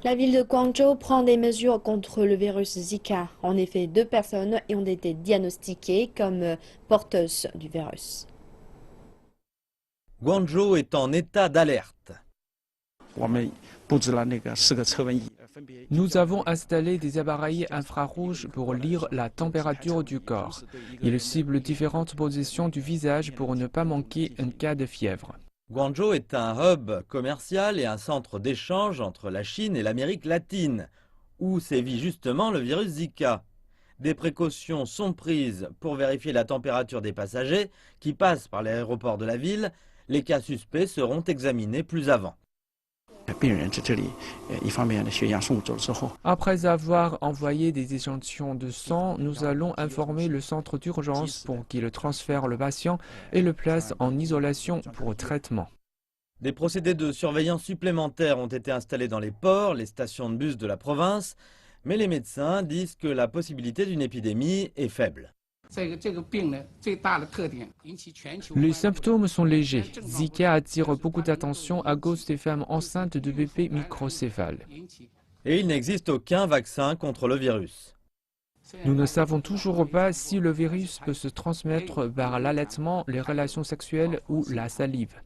La ville de Guangzhou prend des mesures contre le virus Zika. En effet, 2 personnes ont été diagnostiquées comme porteuses du virus. Guangzhou est en état d'alerte. Nous avons installé des appareils infrarouges pour lire la température du corps. Ils ciblent différentes positions du visage pour ne pas manquer un cas de fièvre. Guangzhou est un hub commercial et un centre d'échange entre la Chine et l'Amérique latine, où sévit justement le virus Zika. Des précautions sont prises pour vérifier la température des passagers qui passent par l'aéroport de la ville. Les cas suspects seront examinés plus avant. Après avoir envoyé des échantillons de sang, nous allons informer le centre d'urgence pour qu'il transfère le patient et le place en isolation pour traitement. Des procédés de surveillance supplémentaires ont été installés dans les ports, les stations de bus de la province, mais les médecins disent que la possibilité d'une épidémie est faible. Les symptômes sont légers. Zika attire beaucoup d'attention à cause des femmes enceintes de bébés microcéphales. Et il n'existe aucun vaccin contre le virus. Nous ne savons toujours pas si le virus peut se transmettre par l'allaitement, les relations sexuelles ou la salive.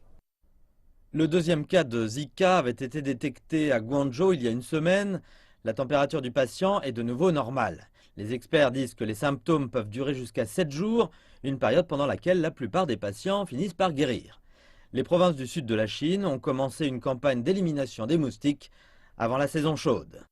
Le deuxième cas de Zika avait été détecté à Guangzhou il y a une semaine. La température du patient est de nouveau normale. Les experts disent que les symptômes peuvent durer jusqu'à 7 jours, une période pendant laquelle la plupart des patients finissent par guérir. Les provinces du sud de la Chine ont commencé une campagne d'élimination des moustiques avant la saison chaude.